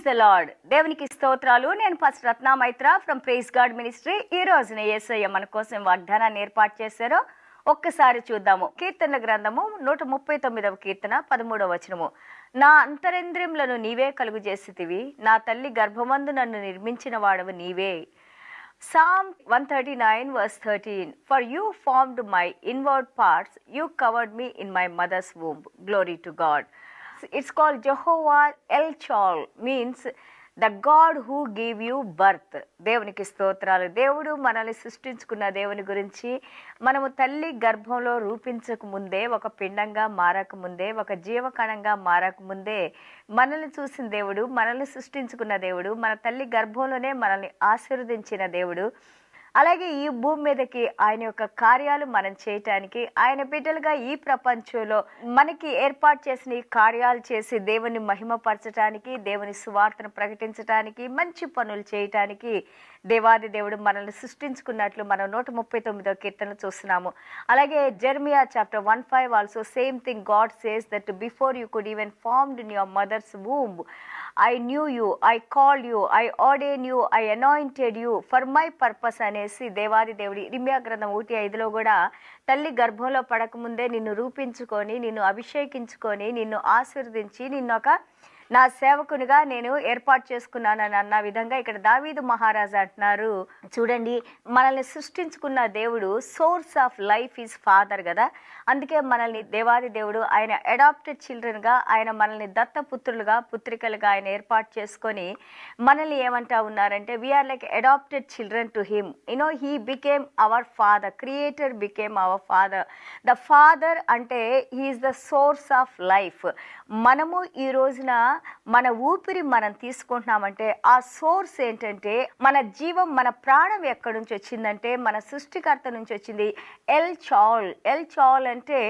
Praise the lord. దేవునికి స్తోత్రాలు. నేను pastor Ratna Maitra from praise God ministry. ఈ రోజున యేసయ్య మన కోసం వాగ్దానాన్ని ఏర్పాటు చేశారో ఒక్కసారి చూద్దాము. కీర్తన గ్రంథము 139వ కీర్తన 13వ వచనము. నా అంతరింద్రియములను నీవే కలుగు చేసితివి, నా తల్లి గర్భమందు నన్ను నిర్మించిన వాడవు నీవే. Psalm 139 verse 13. For you formed my inward parts, you covered me in my mother's womb. Glory to God. It's called Jehovah El Chol, means the God who gave you birth. దేవునికి స్తోత్రాలు. దేవుడు మనల్ని సృష్టించుకున్న దేవుని గురించి మనము తల్లి గర్భంలో రూపించక ముందే, ఒక పిండంగా మారక ముందే, ఒక జీవకణంగా మారక ముందే మనల్ని చూసిన దేవుడు, మనల్ని సృష్టించుకున్న దేవుడు, మన తల్లి గర్భంలోనే మనల్ని ఆశీర్వదించిన దేవుడు. అలాగే ఈ భూమి మీదకి ఆయన యొక్క కార్యాలు మనం చేయటానికి, ఆయన బిడ్డలుగా ఈ ప్రపంచంలో మనకి ఏర్పాటు చేసిన ఈ కార్యాలు చేసి దేవుని మహిమపరచడానికి, దేవుని సువార్తను ప్రకటించడానికి, మంచి పనులు చేయటానికి దేవాది దేవుడు మనల్ని సృష్టించుకున్నట్లు మనం 139వ కీర్తనలు చూస్తున్నాము. అలాగే Jeremiah chapter 1:5 also same thing God says that before you could even formed in your mother's womb I knew you, I called you, I ordained you, I anointed you for my purpose అనేసి దేవాది దేవుడి ఇర్మియా గ్రంథం 1:5లో కూడా తల్లి గర్భంలో పడకముందే నిన్ను రూపించుకొని, నిన్ను అభిషేకించుకొని, నిన్ను ఆశీర్వదించి, నిన్నొక నా సేవకునిగా నేను ఏర్పాటు చేసుకున్నానని అన్న విధంగా ఇక్కడ దావీదు మహారాజు అంటున్నారు. చూడండి, మనల్ని సృష్టించుకున్న దేవుడు source of life is father కదా. అందుకే మనల్ని దేవాది దేవుడు ఆయన అడాప్టెడ్ చిల్డ్రన్గా, ఆయన మనల్ని దత్తపుత్రులుగా, పుత్రికలుగా ఆయన ఏర్పాటు చేసుకొని మనల్ని ఏమంటా ఉన్నారంటే we're like adopted children to him. He became our father, creator became our father. The father అంటే he's the source of life. మనము ఈ రోజున మన ఊపిరి మనం తీసుకుంటున్నామంటే ఆ సోర్స్ ఏంటంటే, మన జీవం, మన ప్రాణం ఎక్కడి నుంచి వచ్చిందంటే మన సృష్టికర్త నుంచి వచ్చింది. ఎల్ చాల్ అంటే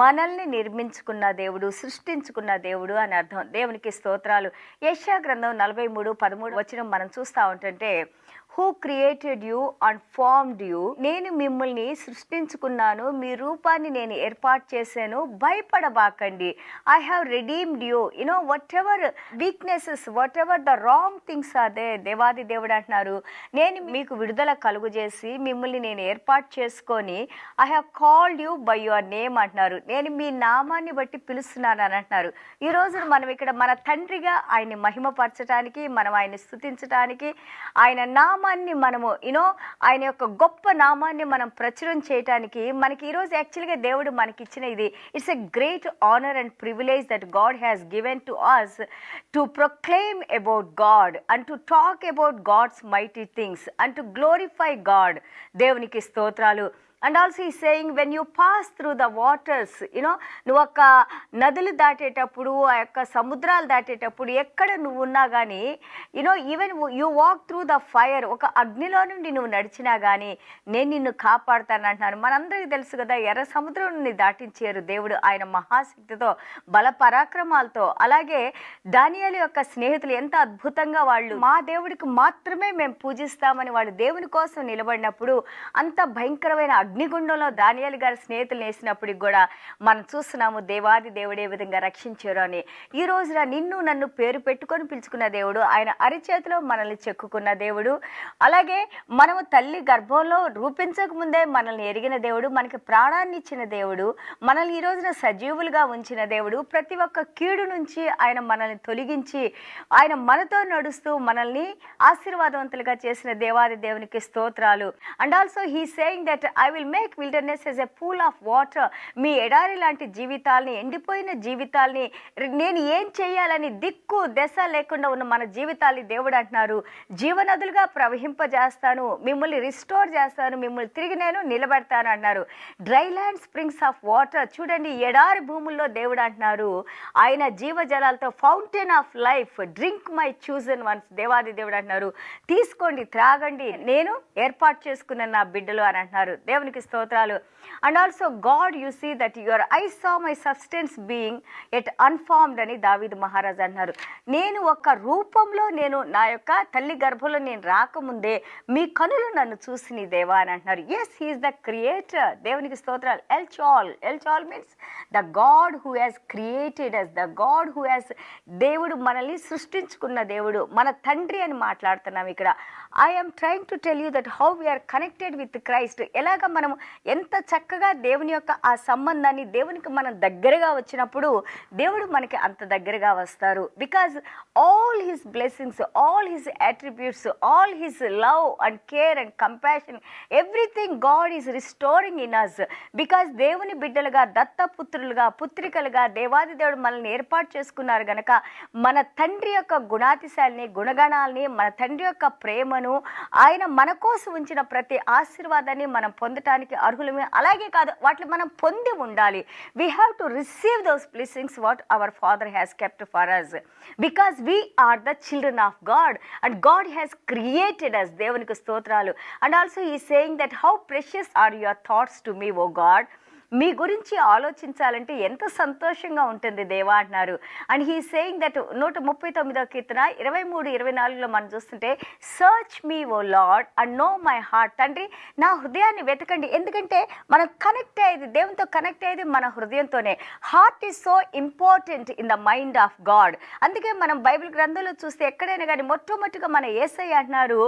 మనల్ని నిర్మించుకున్న దేవుడు, సృష్టించుకున్న దేవుడు అని అర్థం. దేవునికి స్తోత్రాలు. యెషయా గ్రంథం 43:13 వచనం మనం చూస్తూ ఉంటుంటే, who created you and formed you, నేను మిమ్మల్ని సృష్టించుకున్నాను, మీ రూపాన్ని నేను ఏర్పాటు చేశాను, భయపడబాకండి. I have redeemed you. Whatever weaknesses, whatever the wrong things are they, దేవాది దేవుడు అంటున్నారు, నేను మీకు విడుదల కలుగు చేసి మిమ్మల్ని నేను ఏర్పాటు చేసుకొని I have called you by your name అంటున్నారు. నేను మీ నామాన్ని బట్టి పిలుస్తున్నాను అని అంటున్నారు. ఈ రోజు మనం ఇక్కడ మన తండ్రిగా ఆయన్ని మహిమపరచడానికి, మనం ఆయన్ని స్తుతించడానికి, ఆయన నామాన్ని మనము ఆయన యొక్క గొప్ప నామాన్ని మనం ప్రచురం చేయడానికి మనకి ఈరోజు యాక్చువల్గా దేవుడు మనకిచ్చిన ఇది it's a great honour and privilege that God has given to us to proclaim about God and to talk about God's mighty things and to glorify God. దేవునికి స్తోత్రాలు. And also he saying when you pass through the waters, నువ్వు ఒక నదులు దాటేటప్పుడు, ఆ యొక్క సముద్రాలు దాటేటప్పుడు ఎక్కడ నువ్వు ఉన్నా కానీ, even you walk through the fire, ఒక అగ్నిలో నుండి నువ్వు నడిచినా కానీ నేను నిన్ను కాపాడుతాను అంటున్నాను. మనందరికీ తెలుసు కదా, ఎర్ర సముద్రం నుండి దాటించారు దేవుడు ఆయన మహాశక్తితో, బల పరాక్రమాలతో. అలాగే దానియేలు యొక్క స్నేహితులు ఎంత అద్భుతంగా వాళ్ళు మా దేవుడికి మాత్రమే మేము పూజిస్తామని వాళ్ళు దేవుని కోసం నిలబడినప్పుడు అంత భయంకరమైన అగ్నిగుండంలో దానియేలు గారి స్నేహితులు వేసినప్పటికి కూడా మనం చూస్తున్నాము దేవాది దేవుడు ఏ విధంగా రక్షించారు అని. ఈ రోజున నిన్ను నన్ను పేరు పెట్టుకొని పిలుచుకున్న దేవుడు, ఆయన అరిచేతిలో మనల్ని చెక్కుకున్న దేవుడు. అలాగే మనము తల్లి గర్భంలో రూపించక ముందే మనల్ని ఎరిగిన దేవుడు, మనకి ప్రాణాన్ని ఇచ్చిన దేవుడు, మనల్ని ఈ రోజున సజీవులుగా ఉంచిన దేవుడు. ప్రతి ఒక్క కీడు నుంచి ఆయన మనల్ని తొలగించి ఆయన మనతో నడుస్తూ మనల్ని ఆశీర్వాదవంతులుగా చేసిన దేవాది దేవునికి స్తోత్రాలు. And also he saying that I will make wilderness as a pool of water. మీ ఎడారి లాంటి జీవితాల్ని, ఎండిపోయిన జీవితాల్ని నేను ఏం చేయాలని దిక్కు దశ లేకుండా ఉన్న మన జీవితాల్ని దేవుడు అంటున్నారు జీవనదులుగా ప్రవహింపజేస్తాను, మిమ్మల్ని రిస్టోర్ చేస్తాను, మిమ్మల్ని తిరిగి నేను నిలబెడతాను అంటున్నారు. Dry land springs of water. చూడండి, ఎడారి భూముల్లో దేవుడు అంటున్నారు ఆయన జీవజలాలతో fountain of life, drink my chosen ones. దేవాది దేవుడు అంటున్నారు తీసుకోండి, త్రాగండి, నేను ఏర్పాటు చేసుకున్న నా బిడ్డలు అని అంటున్నారు. దేవుని దేవునికి స్తోత్రాలు. And also God you see that your I saw my substance being yet unformed అని దావీదు మహారాజు అన్నారు. నేను ఒక రూపంలో నేను నా యొక్క తల్లి గర్భంలో నేను రాకముందే మీ కనులు నన్ను చూసి నీ దేవా అని అంటున్నారు. Yes, he is the creator. దేవునికి స్తోత్రాలు. ఎల్ చాల్ means the God who has created us, the God who has, దేవుడు మనల్ని సృష్టించుకున్న దేవుడు, మన తండ్రి అని మాట్లాడుతున్నాం ఇక్కడ. I'm trying to tell you that how we are connected with Christ. ఎలాగ మనం ఎంత చక్కగా దేవుని యొక్క ఆ సంబంధాన్ని, దేవునికి మనం దగ్గరగా వచ్చినప్పుడు దేవుడు మనకి అంత దగ్గరగా వస్తారు. Because all his blessings, all his attributes, all his love and care and compassion, everything God is restoring in us. Because దేవుని బిడ్డలుగా, దత్తపుత్రులుగా, పుత్రికలుగా దేవాది దేవుడు మనల్ని ఏర్పాటు చేసుకున్నారు గనక మన తండ్రి యొక్క గుణాతిశాలని, గుణగణాలని, మన తండ్రి యొక్క ప్రేమను, ఆయన మన కోసం ఉంచిన ప్రతి ఆశీర్వాదాన్ని మనం పొందటానికి అర్హులమే. అలాగే కాదు, వాటిని మనం పొంది ఉండాలి. We have to receive those blessings what our father has kept for us, because we are the children of God and God has created us. దేవునికి స్తోత్రాలు. And also he saying that how precious are your thoughts to me O God. మీ గురించి ఆలోచించాలంటే ఎంత సంతోషంగా ఉంటుంది దేవా అంటున్నారు. అండ్ హీ సేయింగ్ దట్ 139వ కీర్తన 23-24లో మనం చూస్తుంటే, search me O Lord and know my heart. తండ్రి, నా హృదయాన్ని వెతకండి. ఎందుకంటే మనం కనెక్ట్ అయ్యేది, దేవునితో కనెక్ట్ అయ్యేది మన హృదయంతోనే. Heart is so important in the mind of God. అందుకే మనం బైబిల్ గ్రంథంలో చూస్తే ఎక్కడైనా కానీ మొట్టమొదటిగా మన యేసయ్య అంటున్నారు,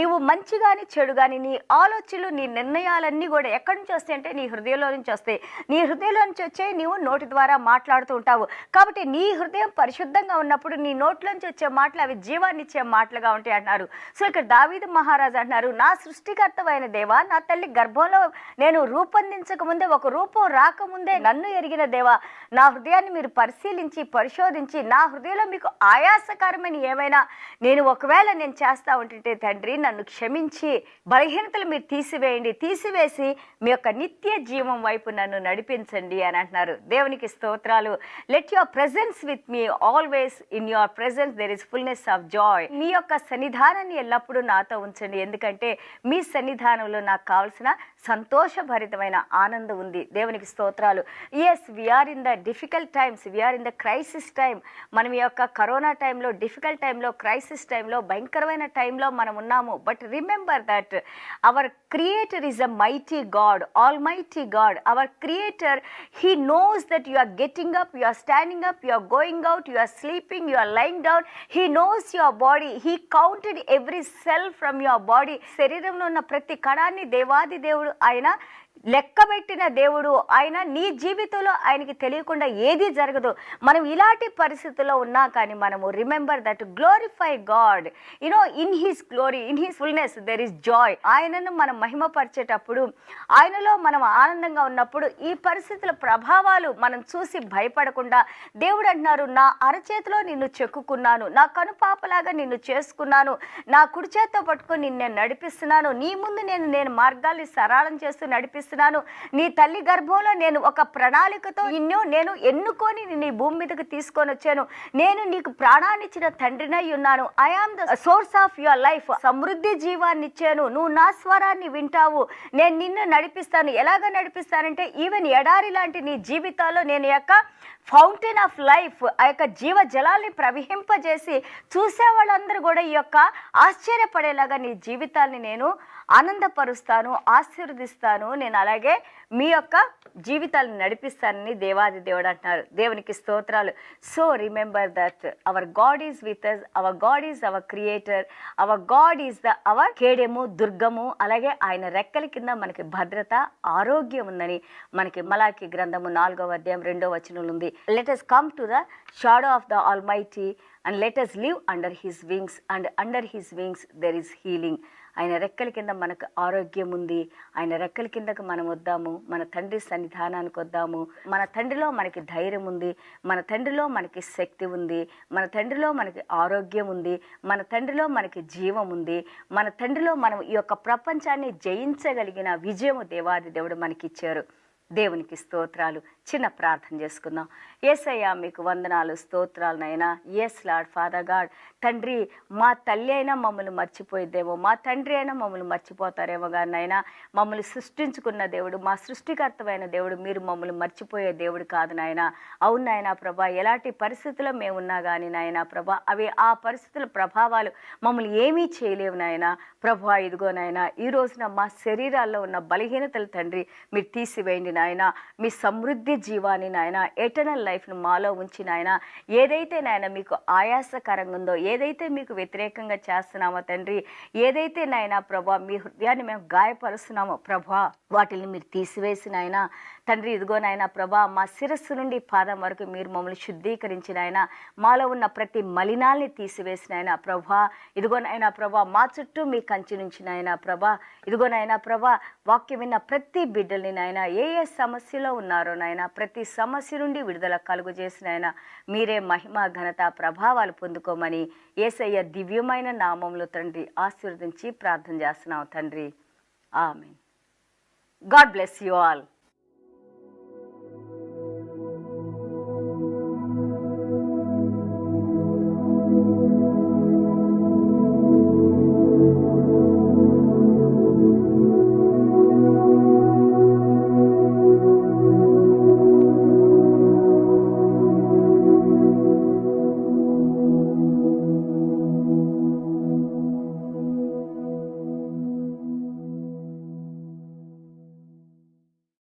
నువ్వు మంచి కానీ చెడు కానీ నీ ఆలోచనలు, నీ నిర్ణయాలన్నీ కూడా ఎక్కడి నుంచి వస్తాయి అంటే నీ హృదయంలో నుంచి వస్తాయి. నీ హృదయంలో నుంచి వచ్చే నీవు నోటి ద్వారా మాట్లాడుతూ ఉంటావు. కాబట్టి నీ హృదయం పరిశుద్ధంగా ఉన్నప్పుడు నీ నోట్లోంచి వచ్చే మాటలు అవి జీవాన్ని ఇచ్చే మాటలుగా ఉంటాయి అంటున్నారు. సో ఇక్కడ దావీదు మహారాజు అంటున్నారు, నా సృష్టికర్తమైన దేవా, నా తల్లి గర్భంలో నేను రూపొందించక ముందే, ఒక రూపం రాకముందే నన్ను ఎరిగిన దేవా, నా హృదయాన్ని మీరు పరిశీలించి పరిశోధించి నా హృదయంలో మీకు ఆయాసకరమైన ఏమైనా నేను ఒకవేళ నేను చేస్తా ఉంటుంటే తండ్రి నన్ను క్షమించి బలహీనతలు మీరు తీసివేసి మీ యొక్క నిత్య జీవం వైపు నన్ను నడిపించండి అని అంటున్నారు. దేవునికి స్తోత్రాలు. Let your presence with me always, in your presence there is fullness of joy. మీ యొక్క సన్నిధానాన్ని ఎల్లప్పుడూ నాతో ఉంచండి, ఎందుకంటే మీ సన్నిధానంలో నాకు కావాల్సిన సంతోషభరితమైన ఆనందం ఉంది. దేవునికి స్తోత్రాలు. Yes, we are in the difficult times, we are in the crisis time. మనం ఈ యొక్క కరోనా టైంలో, డిఫికల్ట్ టైంలో, క్రైసిస్ టైంలో, భయంకరమైన టైంలో మనం ఉన్నాము. But remember that hour creator is a mighty God, all mighty God. Our creator, he knows that you are getting up, you are standing up, you are going out, you are sleeping, you are lying down. He knows your body. He counted every cell from your body. శరీరంలో ఉన్న ప్రతి కణాన్ని దేవాది దేవుడు ఆయన లెక్కబెట్టిన దేవుడు. ఆయన నీ జీవితంలో ఆయనకి తెలియకుండా ఏది జరగదు. మనం ఇలాంటి పరిస్థితుల్లో ఉన్నా కానీ మనము remember that glorify God, in his glory, in his fullness there is Joy. ఆయనను మనం మహిమపరిచేటప్పుడు, ఆయనలో మనం ఆనందంగా ఉన్నప్పుడు ఈ పరిస్థితుల ప్రభావాలు మనం చూసి భయపడకుండా, దేవుడు అంటున్నారు, నా అరచేతిలో నిన్ను చెక్కుకున్నాను, నా కనుపాపలాగా నిన్ను చేసుకున్నాను, నా కుడి చేత్తో పట్టుకొని నిన్ను నేను నడిపిస్తున్నాను, నీ ముందు నేను మార్గాల్ని సరళం చేస్తూ నడిపిస్తున్నాను, నీ తల్లి గర్భంలో నేను ఒక ప్రణాళికతో నేను ఎన్నుకొని నీ భూమి మీదకి తీసుకొని వచ్చాను, నేను నీకు ప్రాణాన్ని ఇచ్చిన తండ్రినై ఉన్నాను, I am the source of your life, సమృద్ధి జీవాన్ని ఇచ్చాను, నువ్వు నా స్వరాన్ని వింటావు, నేను నిన్ను నడిపిస్తాను. ఎలాగ నడిపిస్తానంటే ఈవెన్ ఎడారి లాంటి నీ జీవితాల్లో నేను యొక్క ఫౌంటైన్ ఆఫ్ లైఫ్, ఆ యొక్క జీవ జలాల్ని ప్రవహింపజేసి చూసే వాళ్ళందరూ కూడా ఈ యొక్క ఆశ్చర్యపడేలాగా నీ జీవితాల్ని నేను ఆనందపరుస్తాను, ఆశీర్వదిస్తాను, నేను అలాగే మీ యొక్క జీవితాలను నడిపిస్తానని దేవాది దేవుడు అంటున్నారు. దేవునికి స్తోత్రాలు. So remember that our God is with us, our God is our creator, our God is the our కేడెము, దుర్గము. అలాగే ఆయన రెక్కల కింద మనకి భద్రత, ఆరోగ్యం ఉందని మనకి మలాకి గ్రంథము 4వ అధ్యాయం 2వ వచనంలో ఉంది. Let us come to the shadow of the Almighty and let us live under his wings, and under his wings there is healing. ఆయన రెక్కల కింద మనకు ఆరోగ్యం ఉంది. ఆయన రెక్కల కిందకు మనం వద్దాము, మన తండ్రి సన్నిధానానికి వద్దాము. మన తండ్రిలో మనకి ధైర్యం ఉంది, మన తండ్రిలో మనకి శక్తి ఉంది, మన తండ్రిలో మనకి ఆరోగ్యం ఉంది, మన తండ్రిలో మనకి జీవం ఉంది, మన తండ్రిలో మనం ఈ యొక్క ప్రపంచాన్ని జయించగలిగిన విజయము దేవాది దేవుడు మనకిచ్చారు. దేవునికి స్తోత్రాలు. చిన్న ప్రార్థన చేసుకుందాం. యేసయ్యా మీకు వందనాలు, స్తోత్రాలు నైనా. ఎస్ లార్డ్ ఫాదర్ గాడ్, తండ్రి మా తల్లి అయినా మమ్మల్ని మర్చిపోయిద్దేమో, మా తండ్రి అయినా మమ్మల్ని మర్చిపోతారేమో కానీ నైనా, మమ్మల్ని సృష్టించుకున్న దేవుడు, మా సృష్టికర్తమైన దేవుడు, మీరు మమ్మల్ని మర్చిపోయే దేవుడు కాదు నాయన. అవును నాయన ప్రభా, ఎలాంటి పరిస్థితుల్లో మేము ఉన్నా కానీ నాయన ప్రభా, అవి ఆ పరిస్థితుల ప్రభావాలు మమ్మల్ని ఏమీ చేయలేవు నాయన ప్రభా. ఇదిగో నాయన, ఈ రోజున మా శరీరాల్లో ఉన్న బలహీనతలు తండ్రి మీరు తీసివేయండి నాయన. మీ సమృద్ధి జీవాన్ని నాయన, ఎటర్నల్ లైఫ్ను మాలో ఉంచి నాయన, ఏదైతే నాయన మీకు ఆయాసకరంగా ఉందో, ఏదైతే మీకు వ్యతిరేకంగా చేస్తున్నామో తండ్రి, ఏదైతే నాయన ప్రభా మీ హృదయాన్ని మేము గాయపరుస్తున్నామో ప్రభా, వాటిని మీరు తీసివేసి నాయన తండ్రి. ఇదిగో నాయన ప్రభా, మా శిరస్సు నుండి పాదం వరకు మీరు మమ్మల్ని శుద్ధీకరించిన ఆయన, మాలో ఉన్న ప్రతి మలినాల్ని తీసివేసిన ఆయన ప్రభా. ఇదిగో నాయన ప్రభా, మా చుట్టూ మీ కంచి నుంచి నాయన ప్రభా. ఇదిగో నాయన ప్రభా, వాక్యం విన్న ప్రతి బిడ్డల్ని నాయన, ఏ ఏ సమస్యలో ఉన్నారో నాయన, ప్రతి సమస్య నుండి విడుదల కలుగు చేసిన ఆయన, మీరే మహిమ ఘనత ప్రభావాలు పొందుకోమని యేసయ్య దివ్యమైన నామంలో తండ్రి ఆశీర్వదించి ప్రార్థన చేస్తున్నాం తండ్రి. ఆమేన్. God bless you all.